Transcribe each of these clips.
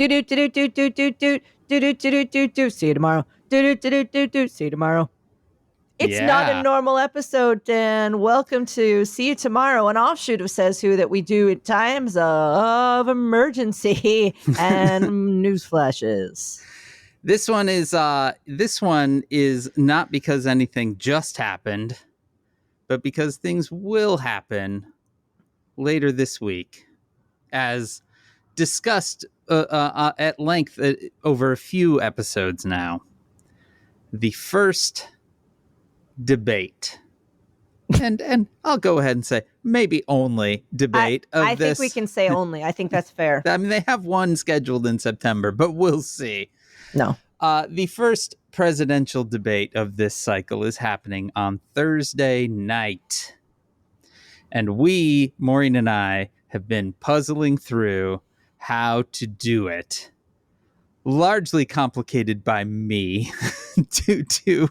See you tomorrow. See you tomorrow. It's not a normal episode, Dan. Welcome to See You Tomorrow, an offshoot of Says Who that we do at times of emergency and news flashes. This one is not because anything just happened, but because things will happen later this week, as discussed at length over a few episodes now. The first debate, and I'll go ahead and say maybe only debate of I this. think we can say only. I think that's fair. I mean, they have one scheduled in September, but we'll see. No. The first presidential debate of this cycle is happening on Thursday night. And we, Maureen and I, have been puzzling through how to do it. Largely complicated by me due to...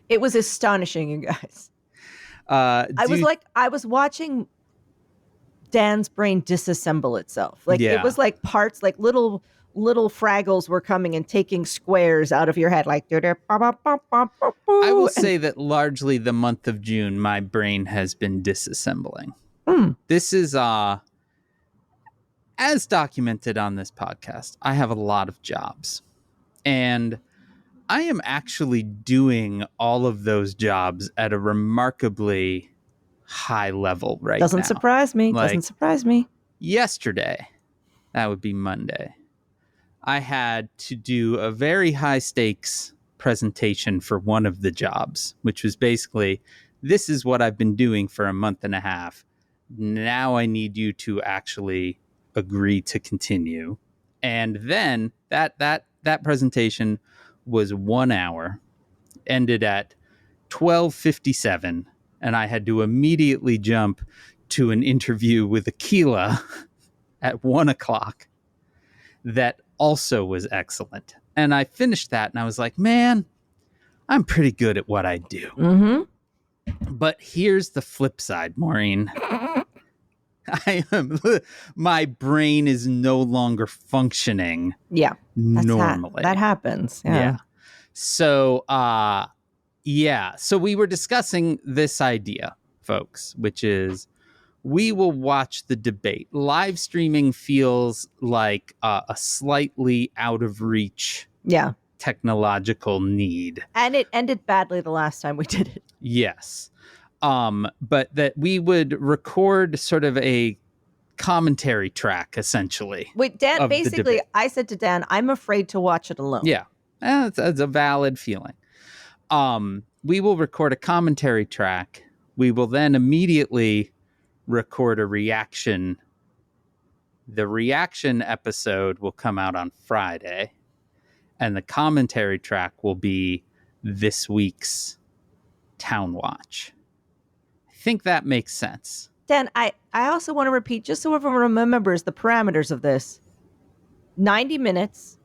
It was astonishing, you guys. I was watching Dan's brain disassemble itself. It was like parts, like little Fraggles were coming and taking squares out of your head. Like, I will say that largely the month of June, my brain has been disassembling. This is, as documented on this podcast, I have a lot of jobs. And I am actually doing all of those jobs at a remarkably high level right now. Doesn't surprise me. Yesterday, that would be Monday, I had to do a very high stakes presentation for one of the jobs, which was basically, this is what I've been doing for a month and a half. Now I need you to actually agree to continue. And then that presentation was 1 hour, ended at 12:57, and I had to immediately jump to an interview with Aquila at 1 o'clock that also was excellent. And I finished that and I was like, man, I'm pretty good at what I do. Mm-hmm. But here's the flip side, Maureen. My brain is no longer functioning. Yeah. Normally. That happens. Yeah. So, so we were discussing this idea, folks, which is we will watch the debate. Live streaming feels like a slightly out of reach technological need. And it ended badly the last time we did it. Yes. But that we would record sort of a commentary track, essentially. Wait, Dan, basically, I said to Dan, I'm afraid to watch it alone. Yeah, it's a valid feeling. We will record a commentary track. We will then immediately record a reaction. The reaction episode will come out on Friday, and the commentary track will be this week's Town Watch. I think that makes sense. Dan, I also want to repeat, just so everyone remembers the parameters of this. 90 minutes,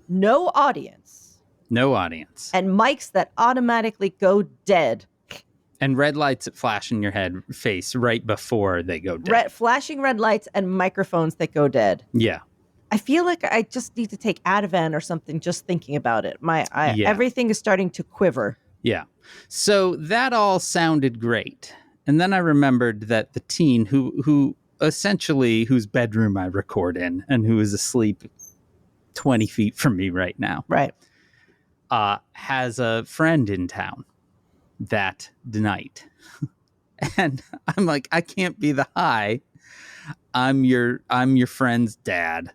no audience. No audience. And mics that automatically go dead. And red lights that flash in your face right before they go dead. Flashing red lights and microphones that go dead. Yeah. I feel like I just need to take Ativan or something just thinking about it. Everything is starting to quiver. Yeah. So that all sounded great. And then I remembered that the teen who essentially whose bedroom I record in and who is asleep 20 feet from me right now. Right. Has a friend in town that night. And I'm like, I can't be the hi. I'm your friend's dad.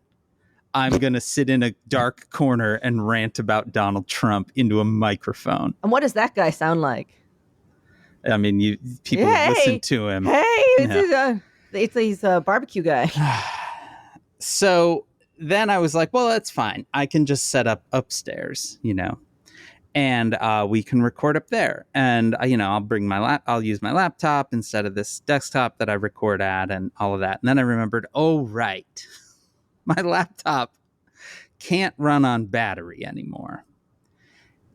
I'm going to sit in a dark corner and rant about Donald Trump into a microphone. And what does that guy sound like? I mean, people listen to him. Hey, he's a barbecue guy. So then I was like, well, that's fine. I can just set up upstairs, and we can record up there. And, I'll use my laptop instead of this desktop that I record at and all of that. And then I remembered, oh, right. My laptop can't run on battery anymore.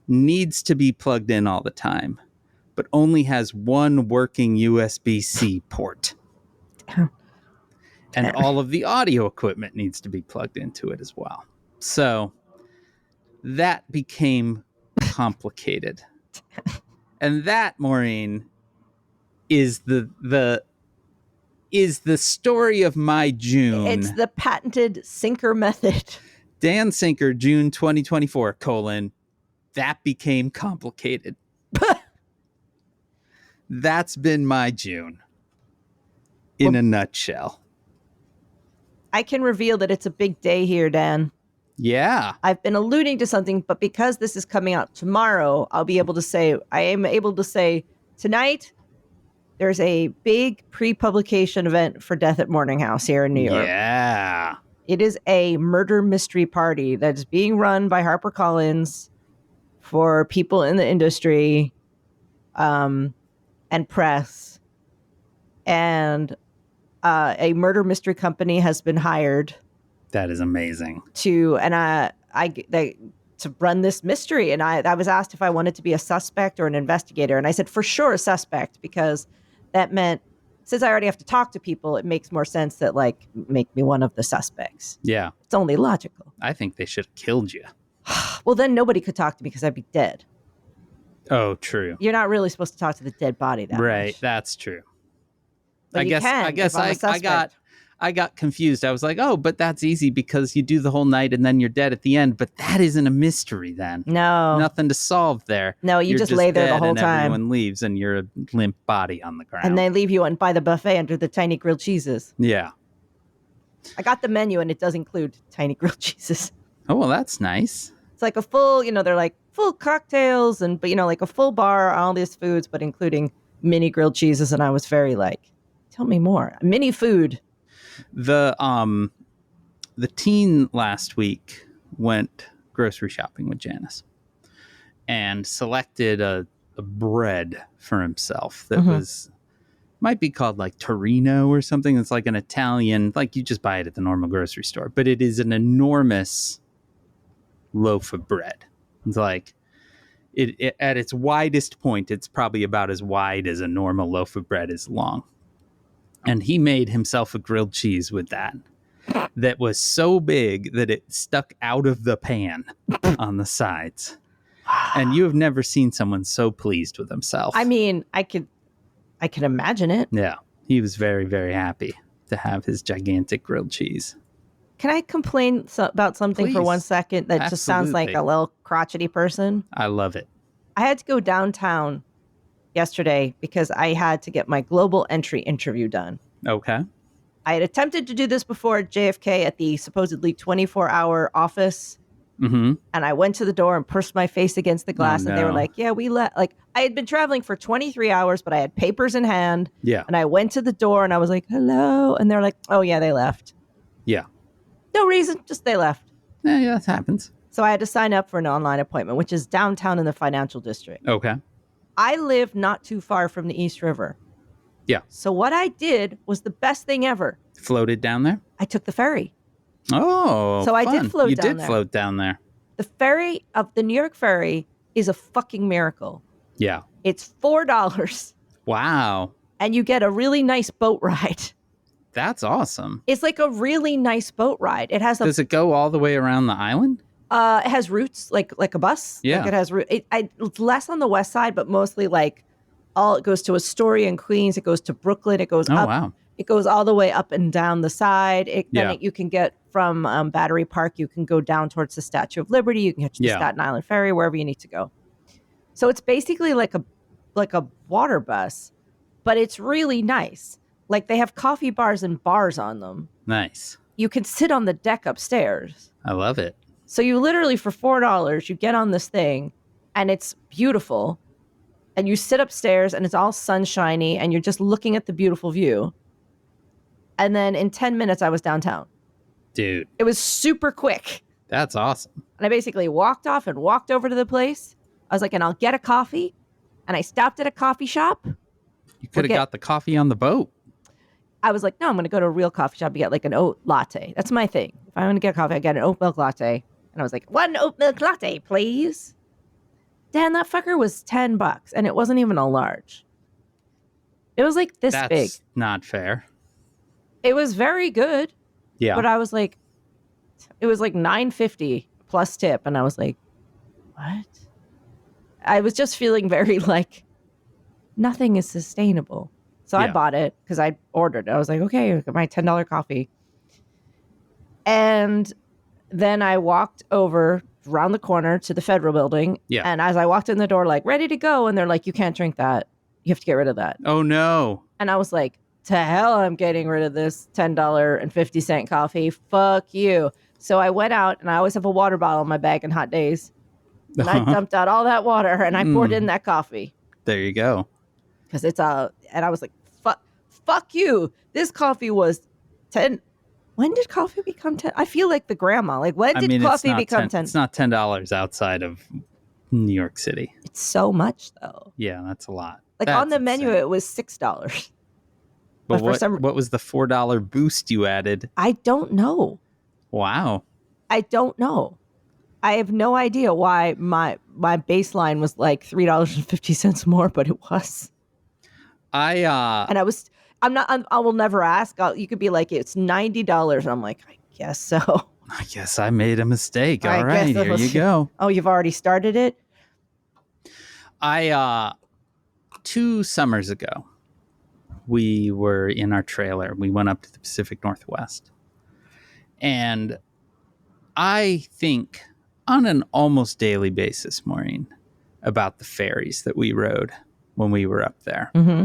Needs to be plugged in all the time, but only has one working USB-C port. And all of the audio equipment needs to be plugged into it as well. So that became complicated. And that, Maureen, is the story of my June. It's the patented sinker method. Dan Sinker, June 2024, that became complicated. That's been my June in a nutshell. I can reveal that it's a big day here, Dan. Yeah. I've been alluding to something, but because this is coming out tomorrow, I am able to say tonight, there's a big pre-publication event for Death at Morning House here in New York. Yeah. It is a murder mystery party that is being run by HarperCollins for people in the industry and press. And a murder mystery company has been hired. That is amazing. run this mystery. And I was asked if I wanted to be a suspect or an investigator. And I said, for sure, a suspect, because that meant, since I already have to talk to people, it makes more sense that make me one of the suspects. Yeah. It's only logical. I think they should have killed you. Well, then nobody could talk to me because I'd be dead. Oh, true. You're not really supposed to talk to the dead body that right. much. That's true. But I guess I got confused. I was like, oh, but that's easy because you do the whole night and then you're dead at the end. But that isn't a mystery then. No. Nothing to solve there. No, you're just lay there the whole time. Everyone leaves and you're a limp body on the ground. And they leave you by the buffet under the tiny grilled cheeses. Yeah. I got the menu and it does include tiny grilled cheeses. Oh, well, that's nice. It's like a full, they're like full cocktails but like a full bar, all these foods, but including mini grilled cheeses. And I was very tell me more. Mini food. The teen last week went grocery shopping with Janice and selected a bread for himself that might be called Torino or something. It's like an Italian, you just buy it at the normal grocery store, but it is an enormous loaf of bread. It's it at its widest point, it's probably about as wide as a normal loaf of bread is long. And he made himself a grilled cheese with that was so big that it stuck out of the pan on the sides. And you have never seen someone so pleased with himself. I mean, I can imagine it. Yeah. He was very, very happy to have his gigantic grilled cheese. Can I complain about something for 1 second that just sounds like a little crotchety person? I love it. I had to go downtown yesterday because I had to get my global entry interview done. Okay. I had attempted to do this before at JFK at the supposedly 24-hour office. Mm-hmm. And I went to the door and pursed my face against the glass. And they were like, yeah, I had been traveling for 23 hours, but I had papers in hand. Yeah. And I went to the door and I was like, hello. And they're like, oh, yeah, they left. Yeah. No reason, just they left. Yeah, that happens. So I had to sign up for an online appointment, which is downtown in the financial district. Okay. I live not too far from the East River. Yeah. So what I did was the best thing ever. Floated down there? I took the ferry. Oh, so fun. I did float you down did there. Float down there. The ferry of the New York ferry is a fucking miracle. Yeah. It's $4. Wow. And you get a really nice boat ride. That's awesome. It's like a really nice boat ride. It has Does it go all the way around the island? It has routes like a bus. Yeah. Like it has it's less on the west side, but mostly it goes to Astoria and Queens. It goes to Brooklyn. It goes up. Wow. It goes all the way up and down the side. You can get from Battery Park. You can go down towards the Statue of Liberty. You can catch the Staten Island Ferry, wherever you need to go. So it's basically like a water bus, but it's really nice. They have coffee bars and bars on them. Nice. You can sit on the deck upstairs. I love it. So you literally, for $4, you get on this thing and it's beautiful. And you sit upstairs and it's all sunshiny and you're just looking at the beautiful view. And then in 10 minutes, I was downtown. Dude. It was super quick. That's awesome. And I basically walked off and walked over to the place. I was like, and I'll get a coffee. And I stopped at a coffee shop. You could have got the coffee on the boat. I was like, no, I'm going to go to a real coffee shop and get an oat latte. That's my thing. If I'm going to get coffee, I get an oat milk latte. And I was like, 1 oat milk latte, please. Dan, that fucker was $10 and it wasn't even a large. It was this big. That's not fair. It was very good, Yeah. but I was like, it was like $9.50 plus tip. And I was like, what? I was just feeling very like nothing is sustainable. So I Yeah. bought it because I ordered it. I was like, okay, I got my $10 coffee. And then I walked over around the corner to the federal building. Yeah. And as I walked in the door, like ready to go, and they're like, you can't drink that. You have to get rid of that. Oh, no. And I was like, to hell, I'm getting rid of this $10.50 coffee. Fuck you. So I went out, and I always have a water bottle in my bag on hot days. And I dumped out all that water, and I poured in that coffee. There you go. Because it's and I was like, fuck you. This coffee was 10. When did coffee become 10? I feel like the grandma. Like, when did coffee become 10? It's not $10 outside of New York City. It's so much, though. Yeah, that's a lot. Like, that's on the menu, insane. it was $6. But for what was the $4 boost you added? I don't know. Wow. I don't know. I have no idea why my baseline was like $3.50 more, but it was. And I will never ask. You could be like, it's $90. And I'm like, I guess so. I guess I made a mistake. All I right, guess here you go. Oh, you've already started it? 2 summers ago, we were in our trailer. We went up to the Pacific Northwest. And I think on an almost daily basis, Maureen, about the ferries that we rode when we were up there. Mm-hmm.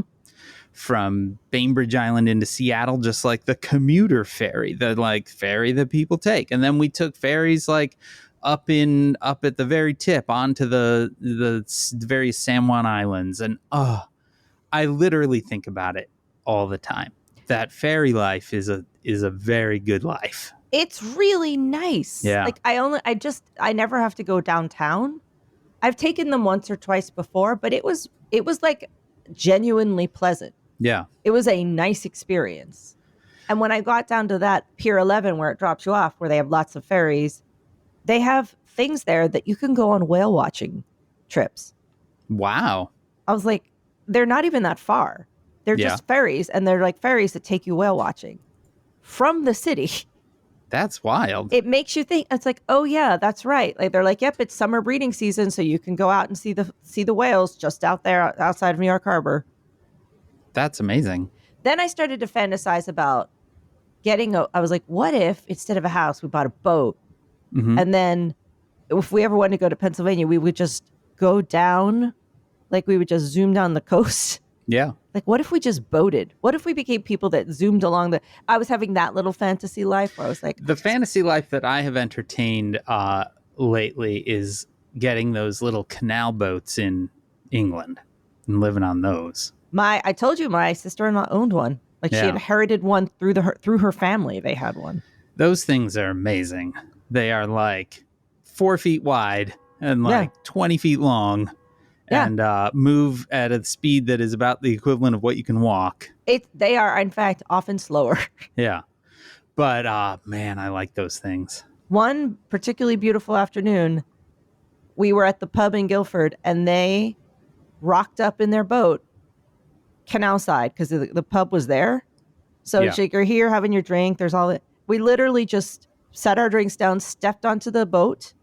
From Bainbridge Island into Seattle, just like the commuter ferry, the like ferry that people take. And then we took ferries like up at the very tip onto the various San Juan Islands. And I literally think about it all the time. That ferry life is a very good life. It's really nice. Yeah. Like I never have to go downtown. I've taken them once or twice before, but it was like genuinely pleasant. Yeah. It was a nice experience. And when I got down to that Pier 11 where it drops you off, where they have lots of ferries, they have things there that you can go on whale watching trips. Wow. I was like, they're not even that far. They're just ferries, and they're like ferries that take you whale watching from the city. That's wild. It makes you think. It's like, oh yeah, that's right. Like they're like, yep, it's summer breeding season, so you can go out and see the whales just out there outside of New York Harbor. That's amazing. Then I started to fantasize about I was like, what if instead of a house, we bought a boat? Mm-hmm. And then if we ever wanted to go to Pennsylvania, we would just go down, like we would just zoom down the coast. Yeah. Like, what if we just boated? What if we became people that zoomed along I was having that little fantasy life where I was like... The fantasy life that I have entertained lately is getting those little canal boats in England and living on those. I told you my sister-in-law owned one. Like she inherited one through her family. They had one. Those things are amazing. They are like 4 feet wide and like 20 feet long and move at a speed that is about the equivalent of what you can walk. They are, in fact, often slower. Yeah. But man, I like those things. One particularly beautiful afternoon, we were at the pub in Guilford and they rocked up in their boat canal side because the pub was there. So it's like, you're here having your drink. There's all that. We literally just set our drinks down, stepped onto the boat,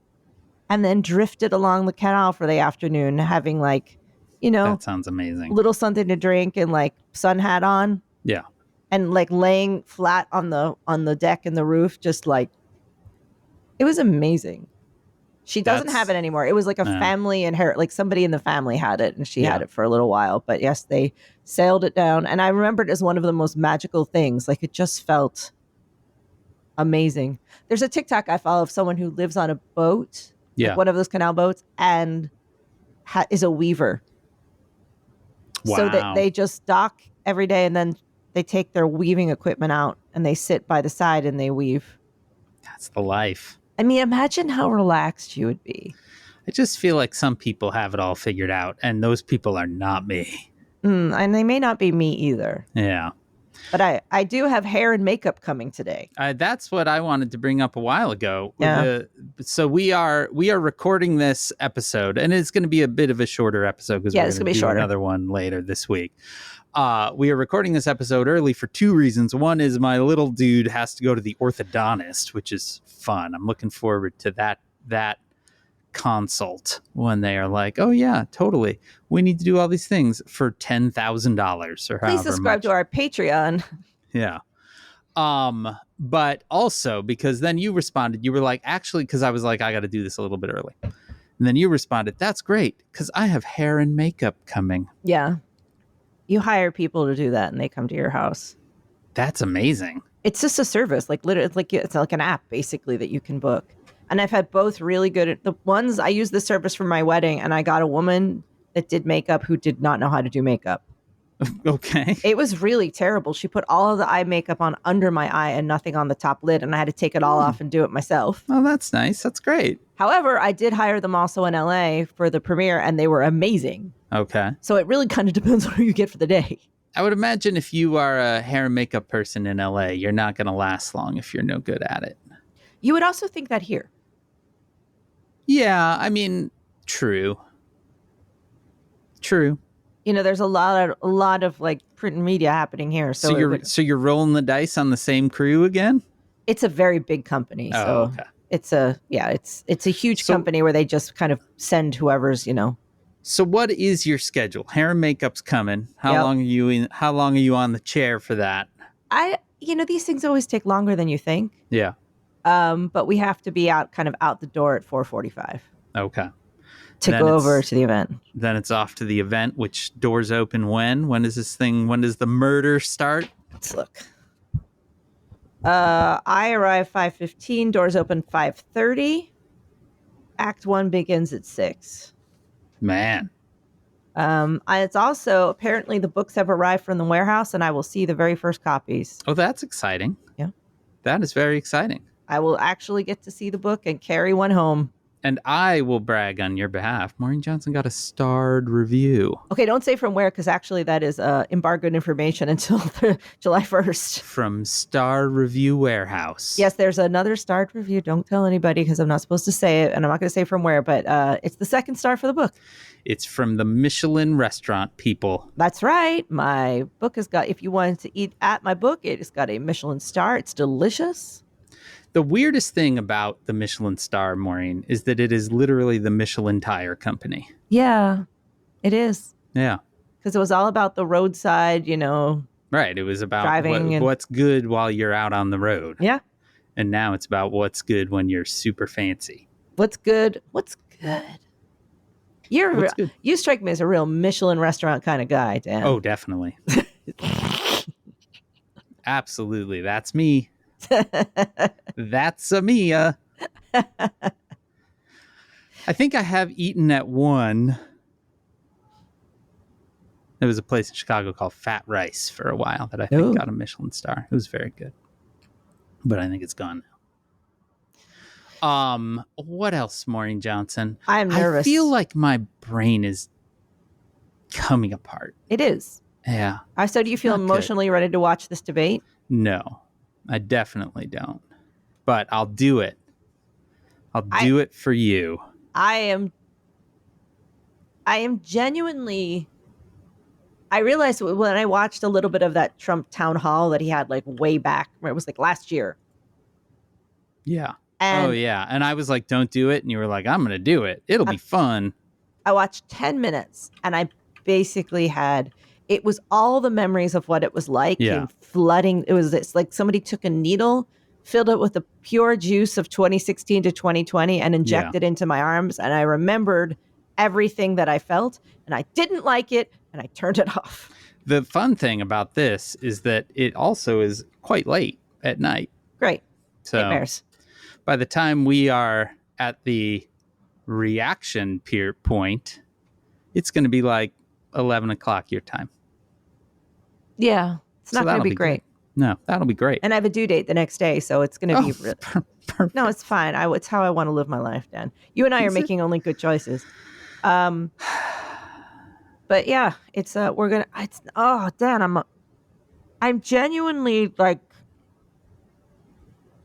and then drifted along the canal for the afternoon, having like, that sounds amazing. Little something to drink and like sun hat on. Yeah. And like laying flat on the deck and the roof, just like, it was amazing. She doesn't have it anymore. It was like a family like somebody in the family had it and she had it for a little while. But yes, they sailed it down. And I remember it as one of the most magical things. Like it just felt amazing. There's a TikTok I follow of someone who lives on a boat, like one of those canal boats, and is a weaver. Wow. So that they just dock every day and then they take their weaving equipment out and they sit by the side and they weave. That's the life. I mean, imagine how relaxed you would be. I just feel like some people have it all figured out, and those people are not me. And they may not be me either. Yeah. But I do have hair and makeup coming today. That's what I wanted to bring up a while ago. Yeah. So we are recording this episode, and it's going to be a bit of a shorter episode because we're going to do shorter. another one later this week. We are recording this episode early for two reasons. One is my little dude has to go to the orthodontist, which is fun. I'm looking forward to that consult when they are like, oh yeah, totally, we need to do all these things for $10,000 or please subscribe to our Patreon. Yeah. But also because then you responded, you were like, actually, because I was like, I got to do this a little bit early, and then you responded, that's great because I have hair and makeup coming. Yeah, you hire people to do that and they come to your house. That's amazing. It's just a service, like literally, it's like an app basically that you can book. And I've had both really good. The ones I used the service for my wedding, and I got a woman that did makeup who did not know how to do makeup. Okay. It was really terrible. She put all of the eye makeup on under my eye and nothing on the top lid, and I had to take it all off and do it myself. Oh, that's nice. That's great. However, I did hire them also in LA for the premiere, and they were amazing. Okay. So it really kind of depends on who you get for the day. I would imagine if you are a hair and makeup person in LA, you're not going to last long if you're no good at it. You would also think that here. Yeah, I mean, true. You know, there's a lot of like print and media happening here. So you're rolling the dice on the same crew again? It's a very big company. Oh, so okay. It's a huge company where they just kind of send whoever's, So what is your schedule? Hair and makeup's coming. How long are you on the chair for that? These things always take longer than you think. Yeah. But we have to be out the door at 4:45. Okay. To go over to the event. Then it's off to the event, which doors open when? When does the murder start? Let's look. I arrive 5:15, doors open 5:30. Act 1 begins at 6. Man. It's also, apparently the books have arrived from the warehouse and I will see the very first copies. Oh, that's exciting. Yeah. That is very exciting. I will actually get to see the book and carry one home. And I will brag on your behalf. Maureen Johnson got a starred review. Okay, don't say from where, because actually that is embargoed information until July 1st. From Star Review Warehouse. Yes, there's another starred review. Don't tell anybody because I'm not supposed to say it, and I'm not going to say from where, but it's the second star for the book. It's from the Michelin restaurant people. That's right. My book has got, if you wanted to eat at my book, it has got a Michelin star. It's delicious. The weirdest thing about the Michelin star, Maureen, is that it is literally the Michelin tire company. Yeah, it is. Yeah. Because it was all about the roadside, Right. It was about driving what's good while you're out on the road. Yeah. And now it's about what's good when you're super fancy. What's good? You strike me as a real Michelin restaurant kind of guy, Dan. Oh, definitely. Absolutely. That's me. That's a Mia. I think I have eaten at one. There was a place in Chicago called Fat Rice for a while that I think got a Michelin star. It was very good. But I think it's gone now. What else, Maureen Johnson? I'm nervous. I feel like my brain is coming apart. It is. Yeah. So do you feel emotionally ready to watch this debate? No, I definitely don't. But I'll do it. I'll do it for you. I am genuinely... I realized when I watched a little bit of that Trump town hall that he had like way back, it was like last year. Yeah. And I was like, don't do it. And you were like, I'm going to do it. It'll be fun. I watched 10 minutes and I basically it was all the memories of what it was like. Yeah. Flooding. It's like somebody took a needle, filled it with the pure juice of 2016 to 2020 and injected into my arms. And I remembered everything that I felt and I didn't like it and I turned it off. The fun thing about this is that it also is quite late at night. Great. So nightmares. By the time we are at the reaction point, it's going to be like 11 o'clock your time. Yeah. It's not going to be great. No, that'll be great. And I have a due date the next day, so it's going to be... Perfect. No, it's fine. It's how I want to live my life, Dan. You and I are making only good choices. But yeah, it's Dan, I'm genuinely like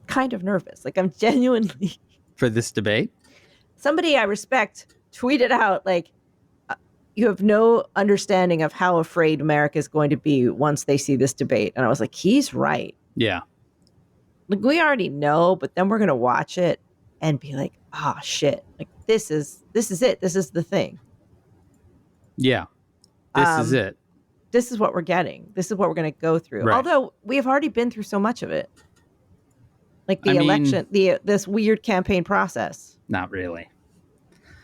kind of nervous. Like I'm genuinely For this debate? somebody I respect tweeted out like you have no understanding of how afraid America is going to be once they see this debate. And I was like, he's right. Yeah. Like we already know, but then we're gonna watch it and be like, oh shit. Like this is it. This is the thing. Yeah. This is it. This is what we're getting. This is what we're gonna go through. Right. Although we have already been through so much of it. Like the election, this weird campaign process. Not really.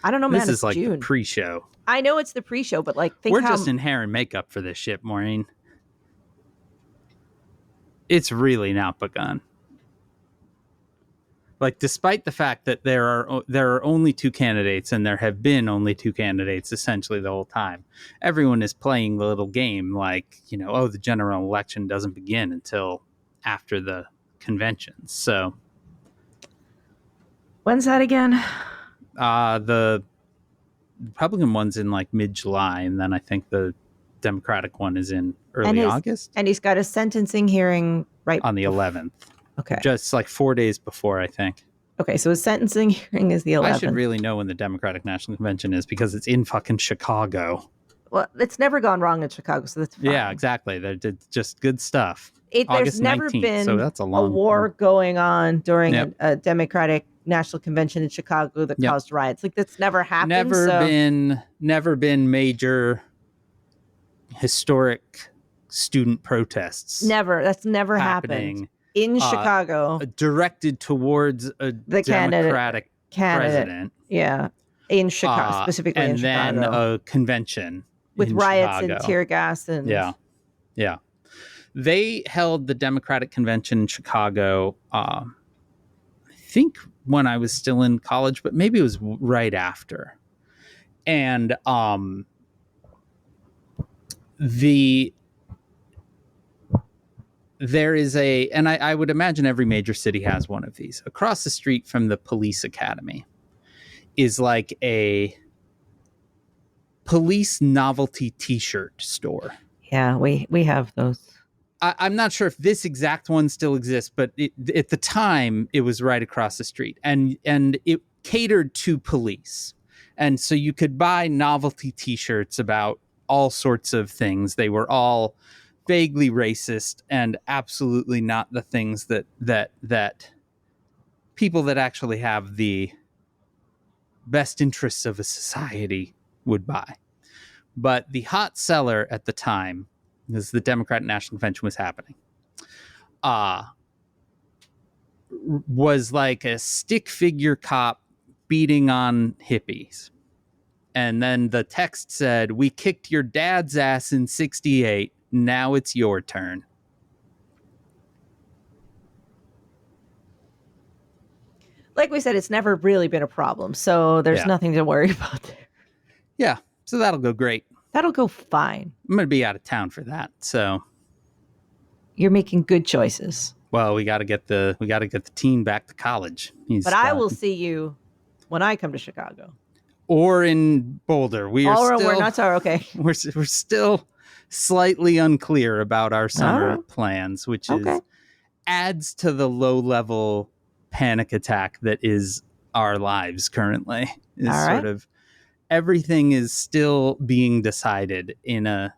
I don't know, man. This is like June. the pre-show. I know it's the pre-show, but like, we're just in hair and makeup for this shit, Maureen. It's really not begun. Like, despite the fact that there are only two candidates, and there have been only two candidates essentially the whole time, everyone is playing the little game like, the general election doesn't begin until after the conventions. So, when's that again? The Republican one's in like mid-July, and then I think the Democratic one is in early August. And he's got a sentencing hearing right on the 11th. Okay. Just like 4 days before, I think. Okay, so his sentencing hearing is the 11th. I should really know when the Democratic National Convention is because it's in fucking Chicago. Well, it's never gone wrong in Chicago, so that's fine. Yeah, exactly. They're just good stuff. There's never 19th, been so that's a war going on during a Democratic National Convention in Chicago that caused riots. Like that's never happened. Never been major historic student protests. That's never happened in Chicago. Directed towards the Democratic president. Yeah, in Chicago, specifically in Chicago. And then a convention with riots Chicago. And tear gas and yeah. They held the Democratic Convention in Chicago, I think when I was still in college, but maybe it was right after. And there is and I would imagine every major city has one of these. Across the street from the police academy is like a police novelty t-shirt store. Yeah, we have those. I'm not sure if this exact one still exists, but at the time it was right across the street, and it catered to police. And so you could buy novelty t-shirts about all sorts of things. They were all vaguely racist and absolutely not the things that people that actually have the best interests of a society would buy. But the hot seller at the time, as the Democratic National Convention was happening, was like a stick figure cop beating on hippies. And then the text said, "We kicked your dad's ass in 68. Now it's your turn." Like we said, it's never really been a problem. So there's nothing to worry about there. Yeah. So that'll go great. That'll go fine. I'm going to be out of town for that. So you're making good choices. Well, we got to get the teen back to college. But I will see you when I come to Chicago. Or in Boulder. We're still slightly unclear about our summer plans, which adds to the low-level panic attack that is our lives currently. Sort of everything is still being decided in a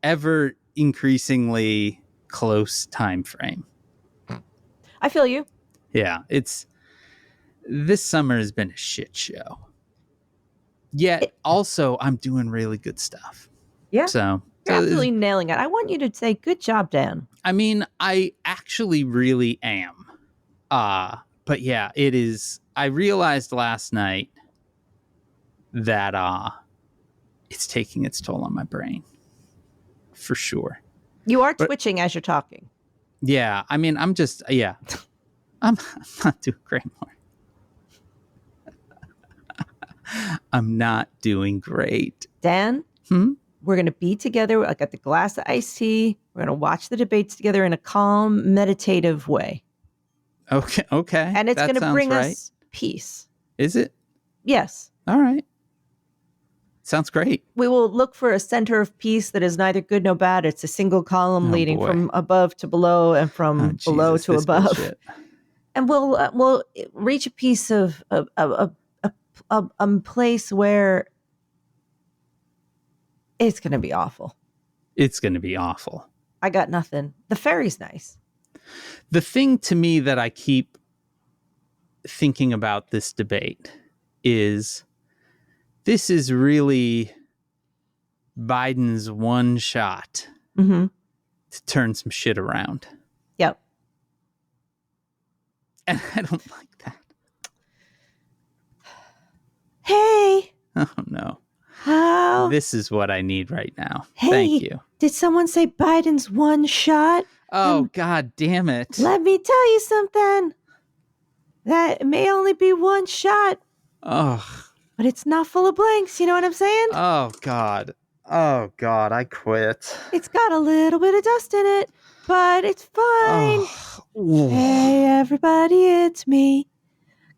ever increasingly close time frame. I feel you. Yeah, this summer has been a shit show. Yet also I'm doing really good stuff. Yeah. So you're absolutely nailing it. I want you to say, good job, Dan. I mean, I actually really am. But yeah, it is. I realized last night that it's taking its toll on my brain. For sure. You are twitching as you're talking. Yeah. I mean, I'm not doing great more. I'm not doing great. Dan, we're going to be together. I got the glass of iced tea. We're going to watch the debates together in a calm, meditative way. Okay. And it's going to bring us peace. Is it? Yes. All right. Sounds great. We will look for a center of peace that is neither good nor bad. It's a single column leading from above to below and from below to above. Bullshit. And we'll reach a piece of a place where it's going to be awful. It's going to be awful. I got nothing. The ferry's nice. The thing to me that I keep thinking about this debate is this is really Biden's one shot to turn some shit around. Yep. And I don't like that. Hey. Oh, no. How? This is what I need right now. Hey, thank you. Did someone say Biden's one shot? Oh, God damn it. Let me tell you something. That may only be one shot. Oh. But it's not full of blanks. You know what I'm saying? Oh, God. Oh, God. I quit. It's got a little bit of dust in it, but it's fine. Oh. Hey, everybody, it's me.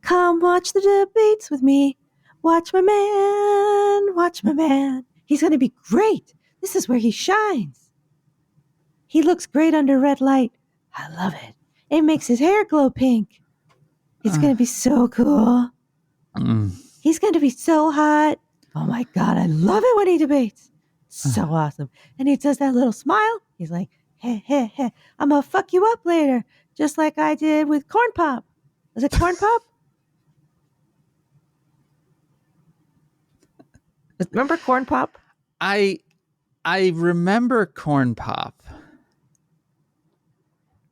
Come watch the debates with me. Watch my man. Watch my man. He's going to be great. This is where he shines. He looks great under red light. I love it. It makes his hair glow pink. It's going to be so cool. He's going to be so hot. Oh, my God. I love it when he debates. So awesome. And he does that little smile. He's like, hey, hey, hey, I'm going to fuck you up later, just like I did with Corn Pop. Was it Corn Pop? Remember Corn Pop? I remember Corn Pop,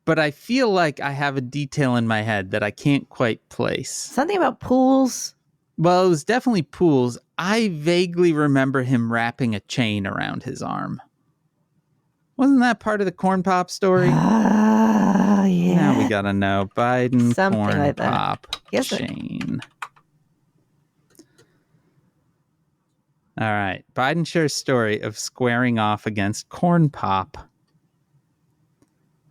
but I feel like I have a detail in my head that I can't quite place. Something about pools. Well, it was definitely pools. I vaguely remember him wrapping a chain around his arm. Wasn't that part of the Corn Pop story? Oh, yeah. Now we gotta know. Biden Something Corn like that. Pop Yes, chain. All right. Biden shares story of squaring off against Corn Pop.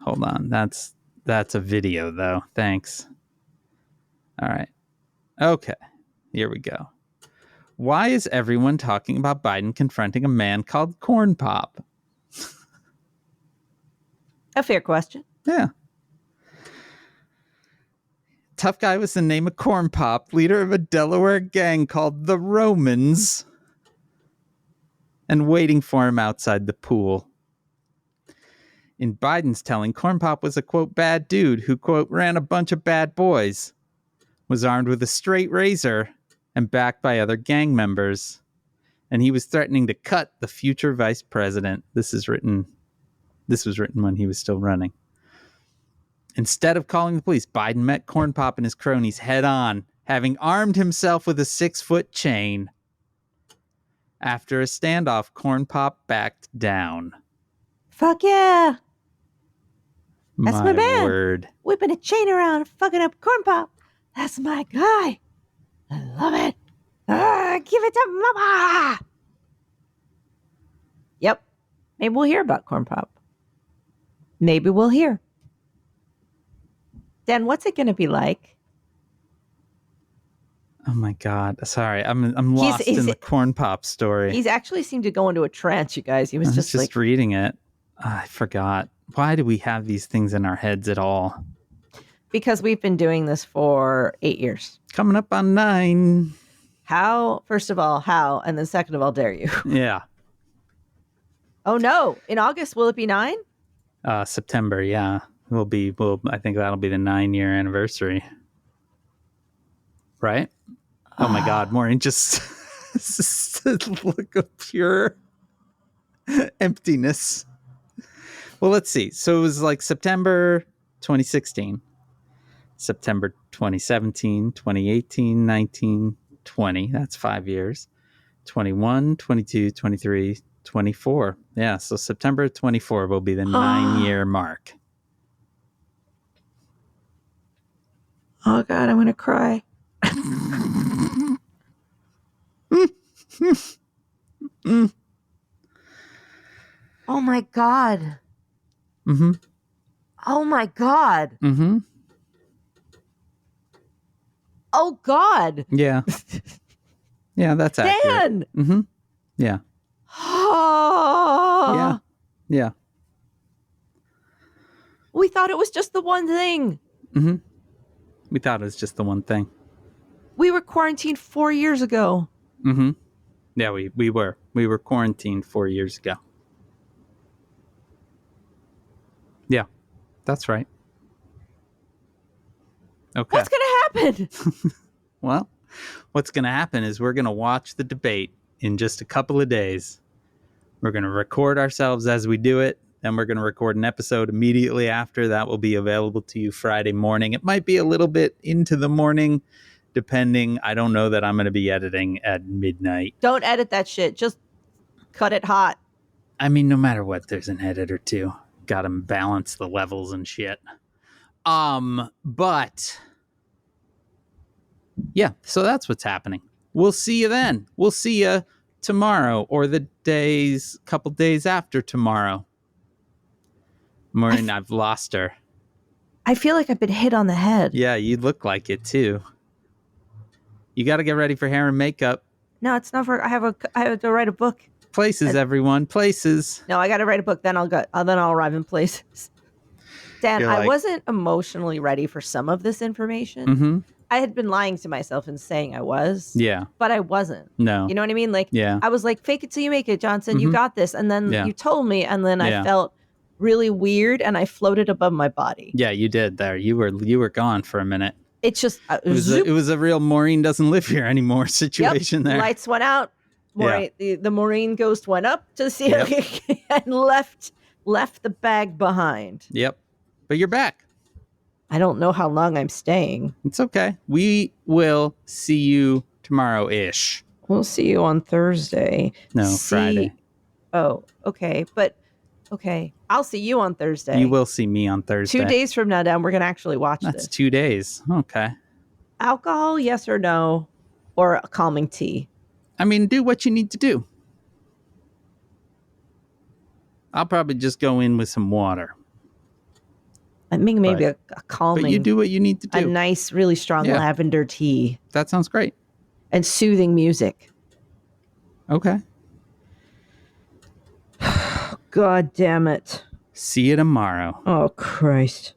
Hold on. That's a video, though. Thanks. All right. Okay. Here we go. Why is everyone talking about Biden confronting a man called Corn Pop? A fair question. Yeah. Tough guy was the name of Corn Pop, leader of a Delaware gang called the Romans, and waiting for him outside the pool. In Biden's telling, Corn Pop was a, quote, bad dude who, quote, ran a bunch of bad boys, was armed with a straight razor, and backed by other gang members. And he was threatening to cut the future vice president. This was written when he was still running. Instead of calling the police, Biden met Corn Pop and his cronies head on, having armed himself with a 6-foot chain. After a standoff, Corn Pop backed down. Fuck yeah. That's my man. Word. Whipping a chain around, fucking up Corn Pop. That's my guy. I love it. Give it to mama. Yep. Maybe we'll hear about Corn Pop. Maybe we'll hear. Dan, what's it going to be like? Oh my God! Sorry, I'm lost in the Corn Pop story. He's actually seemed to go into a trance, you guys. He was just like reading it. I forgot. Why do we have these things in our heads at all? Because we've been doing this for 8 years. Coming up on 9. How? First of all, how? And then second of all, dare you? Yeah. Oh no! In August, will it be 9? September. Yeah, I think that'll be the 9-year anniversary. Right? Oh my God, Maureen just look of pure emptiness. Well, let's see. So it was like September 2016, September 2017, 2018, 19, 20. That's 5 years. 21, 22, 23, 24. Yeah, so September 24 will be the 9-year mark. Oh God, I'm going to cry. Oh my God. Mm-hmm. Oh my God. Mm-hmm. Oh God. Yeah. Yeah, that's accurate. Dan. Mm-hmm. Yeah. Yeah. Yeah. We thought it was just the one thing. Mm-hmm. We thought it was just the one thing. We were quarantined 4 years ago. Mm-hmm. Yeah, we were. We were quarantined 4 years ago. Yeah, that's right. Okay. What's going to happen? Well, what's going to happen is we're going to watch the debate in just a couple of days. We're going to record ourselves as we do it. Then we're going to record an episode immediately after. That will be available to you Friday morning. It might be a little bit into the morning, depending. I don't know that I'm going to be editing at midnight. Don't edit that shit. Just cut it hot. I mean, no matter what, there's an edit or two. Got to balance the levels and shit. But yeah, so that's what's happening. We'll see you then. We'll see you tomorrow or the couple days after tomorrow. Maureen, I've lost her. I feel like I've been hit on the head. Yeah, you look like it too. You got to get ready for hair and makeup. No, it's not for. I have to write a book. Places, everyone, places. No, I got to write a book. Then I'll arrive in places. Dan, I wasn't emotionally ready for some of this information. Mm-hmm. I had been lying to myself and saying I was. Yeah. But I wasn't. No. You know what I mean? Like, yeah. I was like, fake it till you make it, Johnson. You got this. And then you told me, and then I felt really weird, and I floated above my body. Yeah, you did there. You were gone for a minute. It's just it was a real Maureen doesn't live here anymore situation there. Lights went out. Maureen, the Maureen ghost went up to the ceiling and left the bag behind. Yep. But you're back. I don't know how long I'm staying. It's okay. We will see you tomorrow-ish. We'll see you on Thursday. Friday. Oh, okay. But okay, I'll see you on Thursday. You will see me on Thursday. 2 days from now, Dan, we're going to actually watch this. That's 2 days. Okay. Alcohol, yes or no? Or a calming tea? I mean, do what you need to do. I'll probably just go in with some water. I think maybe a calming. But you do what you need to do. A nice, really strong lavender tea. That sounds great. And soothing music. Okay. God damn it. See you tomorrow. Oh, Christ.